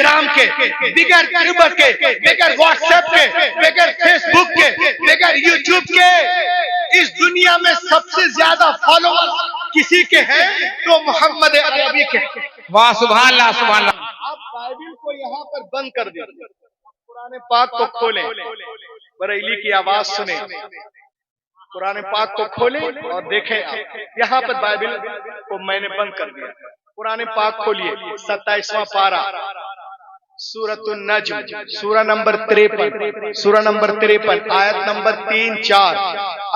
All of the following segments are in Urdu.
گرام کے، بغیر ٹویٹر کے، بغیر واٹس ایپ کے، بغیر فیس بک کے، بغیر یوٹیوب کے، اس دنیا میں سب سے زیادہ فالوور کسی کے ہیں تو محمد عربی کے۔ واہ سبحان اللہ سبحان اللہ۔ آپ بائبل کو یہاں پر بند کر دیں، قرآن پاک کو کھولیں، بریلی کی آواز سنیں، قرآن پاک کو کھولیں اور دیکھیں آپ، یہاں پر بائبل کو میں نے بند کر دیا۔ قرآن پاک کھولیے، 27واں پارہ، سورۃ النجم، سورہ نمبر 53، سورہ نمبر 53، آیت نمبر 3-4۔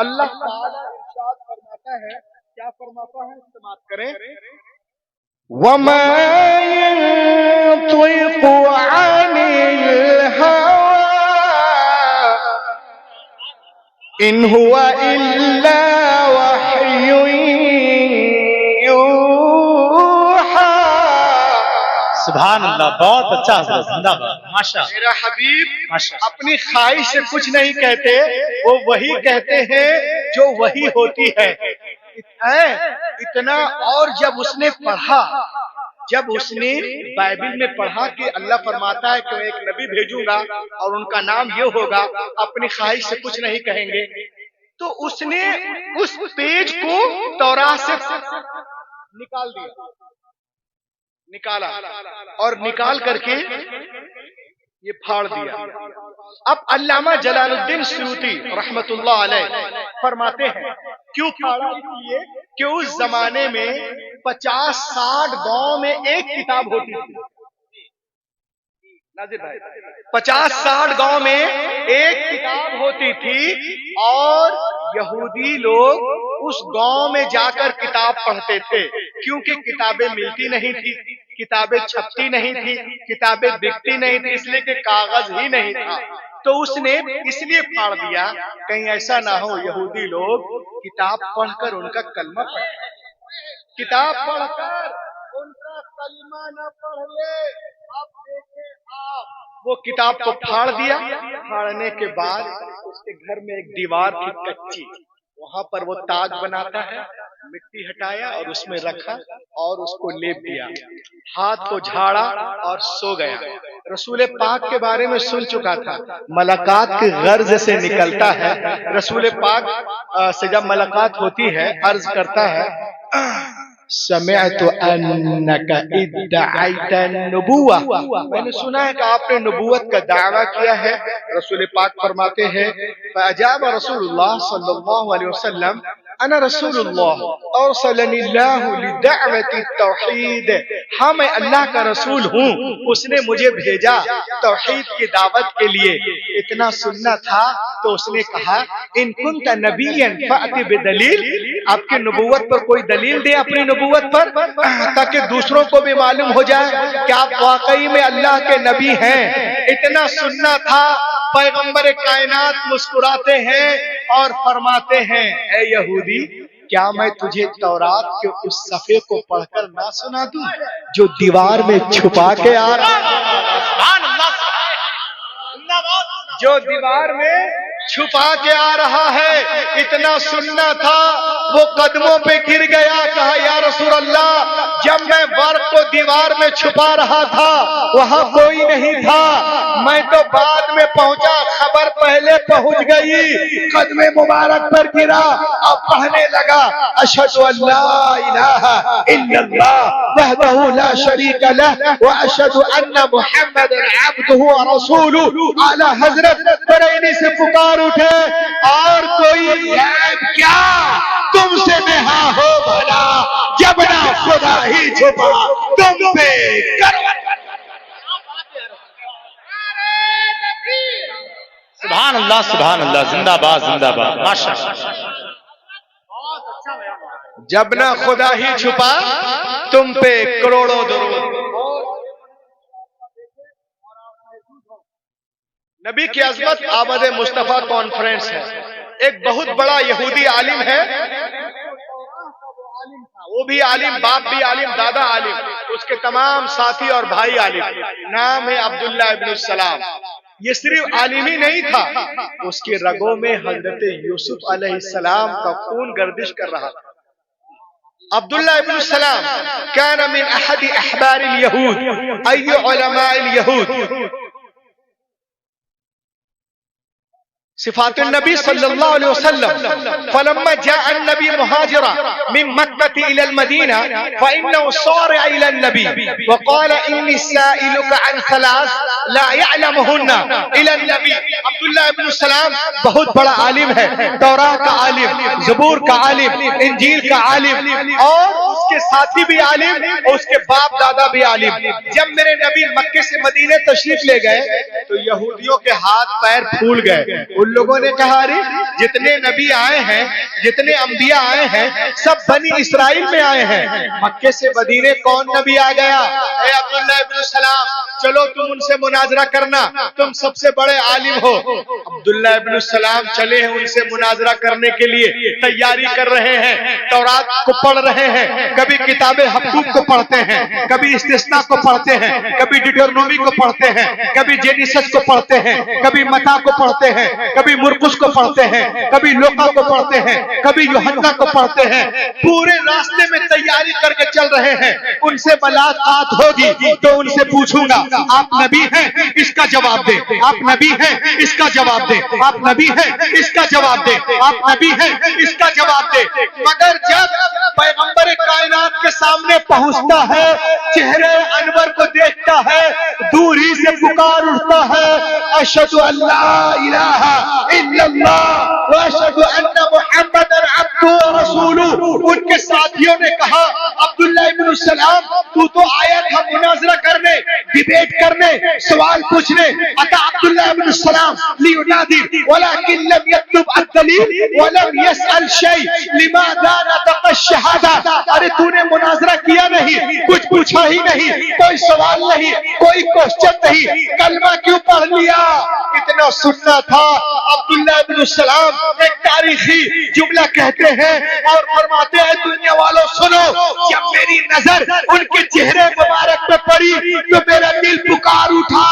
اللہ تعالیٰ ارشاد فرماتا ہے، کیا فرماتا ہے؟ سماعت کریں۔ وَمَا يَنطِقُ عَنِ الْهَوَىٰ إِنْ هُوَ إِلَّا وَحْيٌ يُوحَىٰ۔ سبحان اللہ، بہت اچھا حضرت، زندہ باد، ماشاءاللہ۔ میرا حبیب اپنی خواہش سے کچھ نہیں کہتے، وہ وہی کہتے ہیں جو وہی ہوتی ہے اتنا۔ اور جب اس نے پڑھا، جب اس نے بائبل میں پڑھا کہ اللہ فرماتا ہے کہ ایک نبی بھیجوں گا اور ان کا نام یہ ہوگا، اپنی خواہش سے کچھ نہیں کہیں گے، تو اس نے اس پیج کو تورات سے نکال دیا، نکالا اور نکال کر کے یہ پھاڑ دیا۔ اب علامہ جلال الدین سیوطی رحمت اللہ علیہ فرماتے ہیں کیوں پھاڑا؟ اس لیے کہ اس زمانے میں 50-60 گاؤں میں ایک کتاب ہوتی تھی۔ 50-60 گاؤں میں ایک کتاب ہوتی تھی اور یہودی لوگ اس گاؤں میں جا کر کتاب پڑھتے تھے، کیونکہ کتابیں ملتی نہیں تھی، کتابیں چھپتی نہیں تھی، کتابیں بکتی نہیں تھی، اس لیے کہ کاغذ ہی نہیں تھا۔ تو اس نے اس لیے پھاڑ دیا کہیں ایسا نہ ہو یہودی لوگ کتاب پڑھ کر ان کا کلمہ پڑھیں، کتاب پڑھ کر ان کا کلمہ نہ پڑھ لے۔ اب دیکھیں آپ، وہ کتاب کو پھاڑ دیا، پھاڑنے کے بعد اس کے گھر میں ایک دیوار تھی کچی، وہاں پر وہ تاج بناتا ہے، مٹی ہٹایا اور اس میں رکھا اور اس کو لیپ دیا، ہاتھ کو جھاڑا اور سو گیا۔ رسول پاک کے بارے میں سن چکا تھا، ملاقات کے غرض سے نکلتا ہے۔ رسول پاک سے جب ملاقات ہوتی ہے عرض کرتا ہے سمعت انک ادعیت النبوہ، میں نے سنا ہے کہ آپ نے نبوت کا دعویٰ کیا ہے۔ رسول پاک فرماتے ہیں فاجاب رسول اللہ صلی اللہ علیہ وسلم انا رسول اللہ ارسلنی اللہ لدعوت التوحید، ہاں میں اللہ کا رسول ہوں، اس نے مجھے بھیجا توحید کی دعوت کے لیے۔ اتنا سننا تھا تو اس نے کہا ان کنت نبیا فأت بدلیل، آپ کی نبوت پر کوئی دلیل دے اپنی نبوت پر، تاکہ دوسروں کو بھی معلوم ہو جائے کہ آپ واقعی میں اللہ کے نبی ہیں۔ اتنا سننا تھا، پیغمبر کائنات مسکراتے ہیں اور فرماتے ہیں اے یہودی، کیا میں تجھے تورات کے اس صفحے کو پڑھ کر نہ سنا دوں جو دیوار میں چھپا کے آ رہا ہے، جو دیوار میں چھپا کے آ رہا ہے؟ اتنا سننا تھا، وہ قدموں پہ گر گیا، کہا یا رسول اللہ جب میں ورق کو دیوار میں چھپا رہا تھا وہاں کوئی نہیں تھا، میں تو بعد میں پہنچا، خبر پہلے پہنچ گئی، قدم مبارک پر گرا اور پڑھنے لگا اشہد ان لا الہ الا اللہ وحدہ لا شریک لہ واشہد ان محمد عبدہ ورسولہ۔ اعلی حضرت بریلی سے پکار اٹھے اور کوئی غیب کیا تم سے نہا ہو بھلا، جب نہ خدا ہی چھپا تم پہ کروٹ۔ سبحان اللہ سبحان اللہ، زندہ باد زندہ باد، ماشاءاللہ۔ جب نہ خدا ہی چھپا تم پہ کروڑوں درود۔ نبی کی عظمت آمد مصطفیٰ کانفرنس ہے، ایک بہت بڑا یہودی عالم ہے، وہ بھی عالم، باپ بھی عالم، دادا عالم، اس کے تمام ساتھی اور بھائی عالم، نام ہے عبداللہ ابن السلام۔ یہ صرف عالم ہی نہیں تھا، اس کی رگوں میں حضرت یوسف علیہ السلام کا خون گردش کر رہا تھا۔ عبداللہ ابن السلام كان من احد احبار اليهود اي علماء اليهود. صفات النبي صلى الله عليه وسلم. فلما جاء النبي مهاجرا من مكة إلى المدينة فإنه صارع إلى النبي وقال إني سائلك عن ثلاث لا يعلمهن إلى النبي. عبداللہ ابن السلام بہت بڑا عالم ہے، تورات کا عالم، زبور کا عالم، انجیل کا عالم، اور اس کے ساتھی بھی عالم اور اس کے باپ دادا بھی عالم. جب میرے نبی مکے سے مدینے تشریف لے گئے تو یہودیوں کے ہاتھ پیر پھول گئے. ان لوگوں نے کہا ارے جتنے نبی آئے ہیں، جتنے انبیاء آئے ہیں، سب بنی اسرائیل میں آئے ہیں، مکے سے مدینے کون نبی آ گیا؟ اے عبداللہ ابن السلام چلو تم ان سے مناظرہ کرنا، تم سب سے بڑے عالم ہو. عبداللہ ابن السلام چلے ہیں ان سے مناظرہ کرنے کے لیے، تیاری کر رہے ہیں، تورات کو پڑھ رہے ہیں، کبھی کتاب حقوق کو پڑھتے ہیں، کبھی استثناء کو پڑھتے ہیں، کبھی ڈیٹرونومی کو پڑھتے ہیں، کبھی جینیسس کو پڑھتے ہیں، کبھی متا کو پڑھتے ہیں، کبھی مرقس کو پڑھتے ہیں، کبھی لوقا کو پڑھتے ہیں، کبھی یوحنا کو پڑھتے ہیں. پورے راستے میں تیاری کر کے چل رہے ہیں. ان سے ملاقات ہوگی تو ان سے پوچھوں گا آپ نبی ہیں؟ اس کا جواب دیں. آپ نبی ہیں؟ اس کا جواب دیں. آپ نبی ہیں؟ اس کا جواب دیں. آپ نبی ہیں؟ اس کا جواب دیں. مگر جب پیغمبر کائنات کے سامنے پہنچتا ہے، چہرے انور کو دیکھتا ہے، دور ہی سے پکار اٹھتا ہے اشہد ان لا الہ الا اللہ واشہد ان محمد عبدہ ورسولہ. ان کے ساتھیوں نے کہا عبداللہ ابن السلام تو آیا تھا مناظرہ کرنے، ڈیبیٹ کرنے، سوال پوچھنے. اتا عبداللہ ابن السلام لینادر ولكن لم يكتب الدلیل ولم يسأل شيء لماذا نطق الشہادہ. ارے تو نے مناظرہ کیا نہیں، کچھ پوچھا ہی نہیں، کوئی سوال نہیں، کوئی کوشچن نہیں، کلمہ کیوں پڑھ لیا؟ اتنا سننا تھا. عبداللہ ابن السلام ایک تاریخی جملہ کہتے ہیں اور فرماتے ہیں دنیا والوں سنو، جب میری نظر ان کے چہرے مبارک پہ پڑی تو میرا دل پکار اٹھا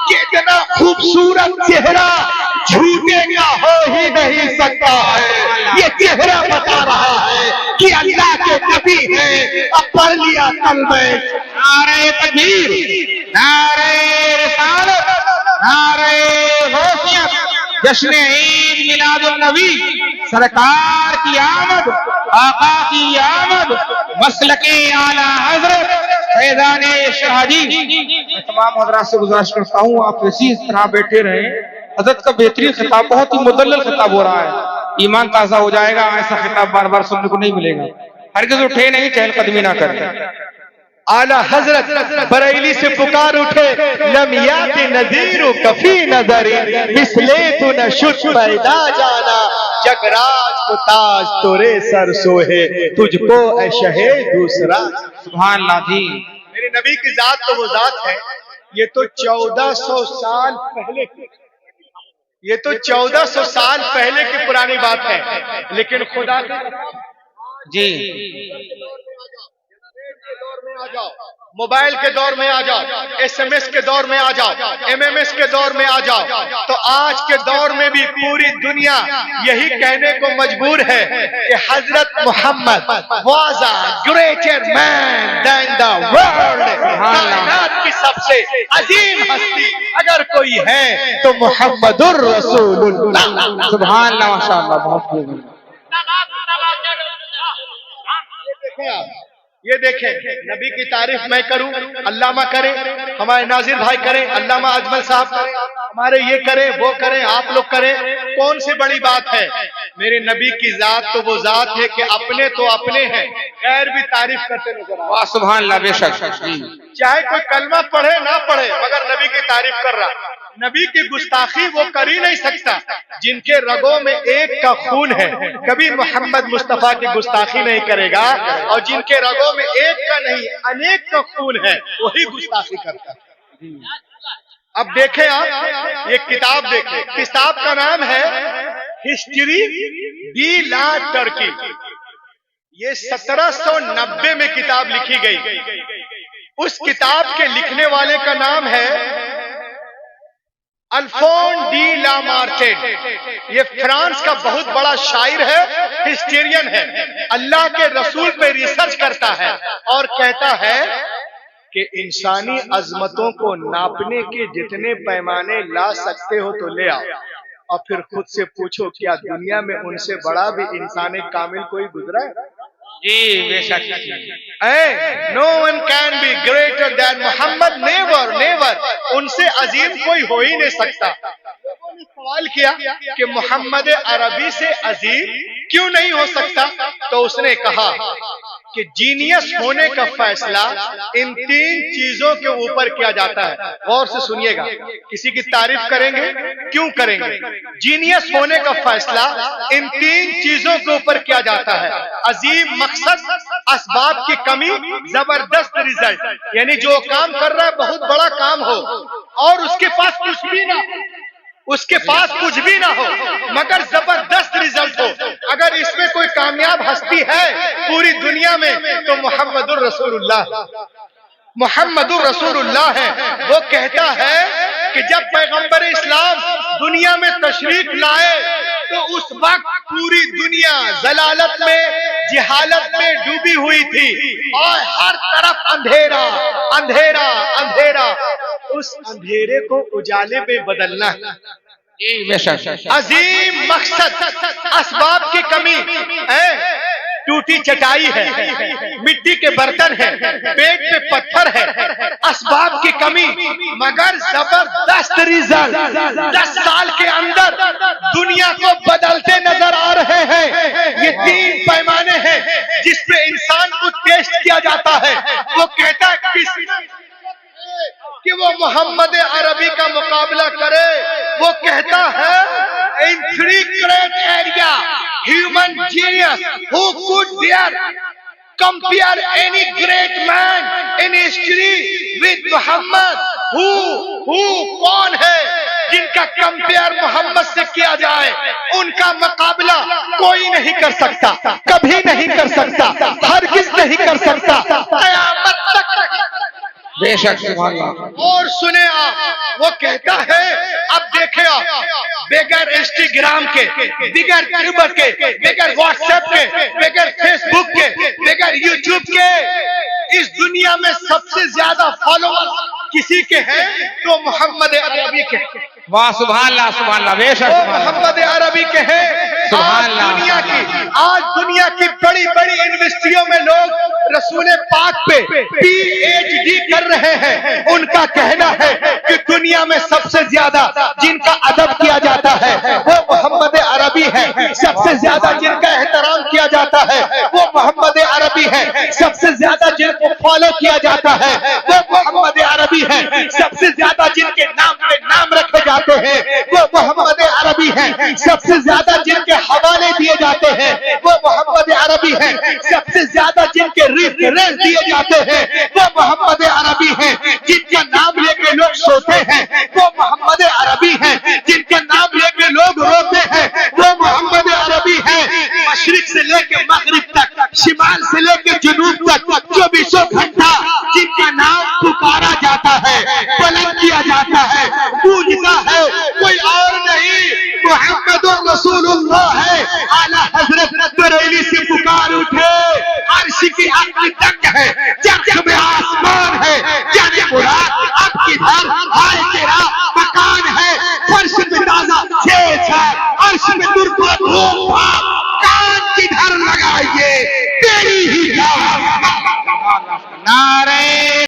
کہ اتنا خوبصورت چہرہ جھوٹے کا ہو ہی نہیں سکتا ہے. یہ چہرہ بتا رہا ہے کہ اللہ کے نبی ہیں. اب پڑھ لیا کلمہ. نعرہ تکبیر، نعرہ رسالت، نعرہ غوثیت، جشن عید میلاد النبی، سرکار کی آمد، آقا کی آمد، مسلک اعلی حضرت فیضان شاہ جی. میں تمام حضرات سے گزارش کرتا ہوں آپ اسی طرح بیٹھے رہیں. حضرت کا بہترین خطاب، بہت ہی مدلل خطاب ہو رہا ہے، ایمان تازہ ہو جائے گا. ایسا خطاب بار بار سننے کو نہیں ملے گا. ہرگز اٹھے نہیں، چہل قدمی نہ کریں. اعلی حضرت بریلی سے پکار اٹھے لم یات نذیر کفی نظر مثلے تو نشد پیدا جانا. جگراج کو تاج تورے سر سوہے تجھ کو اے شہے دوسرا. سبحان اللہ جی. میرے نبی کی ذات تو وہ ذات ہے، یہ تو 1400 سال پہلے کی، یہ تو 1400 سال پہلے کی پرانی بات ہے. لیکن خدا کا جی موبائل کے دور میں آ جاؤ، ایس ایم ایس کے دور میں آ جاؤ، ایم ایم ایس کے دور میں آ جاؤ، تو آج کے دور میں بھی پوری دنیا یہی کہنے کو مجبور ہے کہ حضرت محمد was a greater man than the world. کائنات کی سب سے عظیم ہستی اگر کوئی ہے تو محمد الرسول اللہ. سبحان اللہ، ماشاءاللہ، بہت خوب. یہ دیکھیں نبی کی تعریف میں کروں، علامہ کریں، ہمارے ناظر بھائی کریں، علامہ اجمل صاحب کریں، ہمارے یہ کریں وہ کریں، آپ لوگ کریں، کون سی بڑی بات ہے؟ میرے نبی کی ذات تو وہ ذات ہے کہ اپنے تو اپنے ہیں، غیر بھی تعریف کرتے نظر آئے. واہ سبحان اللہ، بے شک. چاہے کوئی کلمہ پڑھے نہ پڑھے مگر نبی کی تعریف کر رہا. نبی کی گستاخی وہ کر ہی نہیں سکتا جن کے رگوں میں ایک کا خون ہے. کبھی محمد مصطفیٰ کی گستاخی نہیں کرے گا، اور جن کے رگوں میں ایک کا نہیں انیک کا خون ہے وہی گستاخی کرتا ہے. اب دیکھیں آپ یہ کتاب دیکھیں، کتاب کا نام ہے ہسٹری دی لا ٹرکی. یہ 1790 میں کتاب لکھی گئی. اس کتاب کے لکھنے والے کا نام ہے الفون ڈی لا مارچن، یہ فرانس کا بہت بڑا شاعر ہے، ہسٹورین ہے، اللہ کے رسول پہ ریسرچ کرتا ہے اور کہتا ہے کہ انسانی عظمتوں کو ناپنے کے جتنے پیمانے لا سکتے ہو تو لے آؤ، اور پھر خود سے پوچھو کیا دنیا میں ان سے بڑا بھی انسان کامل کوئی گزرا ہے؟ جی بے شک، no one can be greater than Muhammad, never never, ان سے عظیم کوئی ہو ہی نہیں سکتا۔ لوگوں نے سوال کیا کہ محمد عربی سے عظیم کیوں نہیں ہو سکتا؟ تو اس نے کہا کہ جینیس ہونے کا فیصلہ ان تین چیزوں کے اوپر کیا جاتا ہے۔ غور سے سنیے گا، کسی کی تعریف کریں گے، کیوں کریں گے؟ جینیس ہونے کا فیصلہ ان تین چیزوں کے اوپر کیا جاتا ہے: عظیم مقصد، اسباب کی کمی، زبردست ریزلٹ۔ یعنی جو کام کر رہا ہے بہت بڑا کام ہو اور اس کے پاس کچھ بھی نہ ہو، اس کے پاس کچھ بھی نہ ہو مگر زبردست ریزلٹ ہو۔ اگر اس میں کوئی کامیاب ہستی ہے پوری دنیا میں تو محمد الرسول اللہ، محمد الرسول اللہ ہے۔ وہ کہتا ہے کہ جب پیغمبر اسلام دنیا میں تشریف لائے تو اس وقت پوری دنیا ضلالت میں، جہالت میں ڈوبی ہوئی تھی اور ہر طرف اندھیرا اندھیرا اندھیرا۔ اس اندھیرے کو اجالے میں بدلنا ہے۔ عظیم مقصد، اسباب کی کمی ہے، ٹوٹی چٹائی ہے، مٹی کے برتن ہے، پیٹ پہ پتھر ہے، اسباب کی کمی مگر زبردست ریزلٹ۔ 10 سال کے اندر دنیا کو بدلتے نظر آ رہے ہیں۔ یہ تین پیمانے ہیں جس پہ انسان کو ٹیسٹ کیا جاتا ہے۔ وہ کہتا ہے کہ وہ محمد عربی کا مقابلہ کرے۔ وہ کہتا ہے in 3 great area human genius who could dare compare any great man in history with Muhammad, who کون ہے جن کا کمپیئر محمد سے کیا جائے؟ ان کا مقابلہ کوئی نہیں کر سکتا، کبھی نہیں کر سکتا، ہرگز نہیں کر سکتا، قیامت تک۔ بے شک، سبحان اللہ۔ اور سنیں آپ، وہ کہتا ہے اب دیکھیں آپ، بغیر انسٹاگرام کے، بغیر ٹویٹر کے، بغیر واٹس ایپ کے، بغیر فیس بک کے، بغیر یوٹیوب کے، اس دنیا میں سب سے زیادہ فالوور کسی کے ہیں تو محمد عربی کے۔ واہ سبحان اللہ، سبحان اللہ، بے شک محمد عربی کے ہیں۔ آج دنیا کی بڑی بڑی یونیورسٹیوں میں لوگ رسول پاک پہ PhD کر رہے ہیں۔ ان کا کہنا ہے کہ دنیا میں سب سے زیادہ جن کا ادب کیا جاتا ہے وہ محمد عربی ہے، سب سے زیادہ جن کا احترام کیا جاتا ہے وہ محمد عربی ہے، سب سے زیادہ جن کو فالو کیا جاتا ہے وہ محمد عربی ہے، سب سے زیادہ جن کے نام پہ نام رکھے جاتے ہیں وہ محمد عربی ہے، سب سے زیادہ جن کے حوالے دیے جاتے ہیں وہ محمد عربی ہے، سب سے زیادہ جن کے ریفرنس دیے جاتے ہیں وہ محمد عربی ہے، جن کا نام لے کے لوگ سوتے ہیں وہ محمد عربی ہے، جن کا نام لے کے لوگ روتے ہیں وہ محمد عربی ہے۔ مشرق سے لے کے مغرب تک، شمال سے لے کے جنوب تک 24 گھنٹہ جن کا نام پکارا جاتا ہے، بلند کیا جاتا ہے، پوجتا ہے، کوئی اور نہیں، محمد رسول اللہ ہے۔ اعلیٰ حضرت بریلی سے پکار اٹھے، عرش کی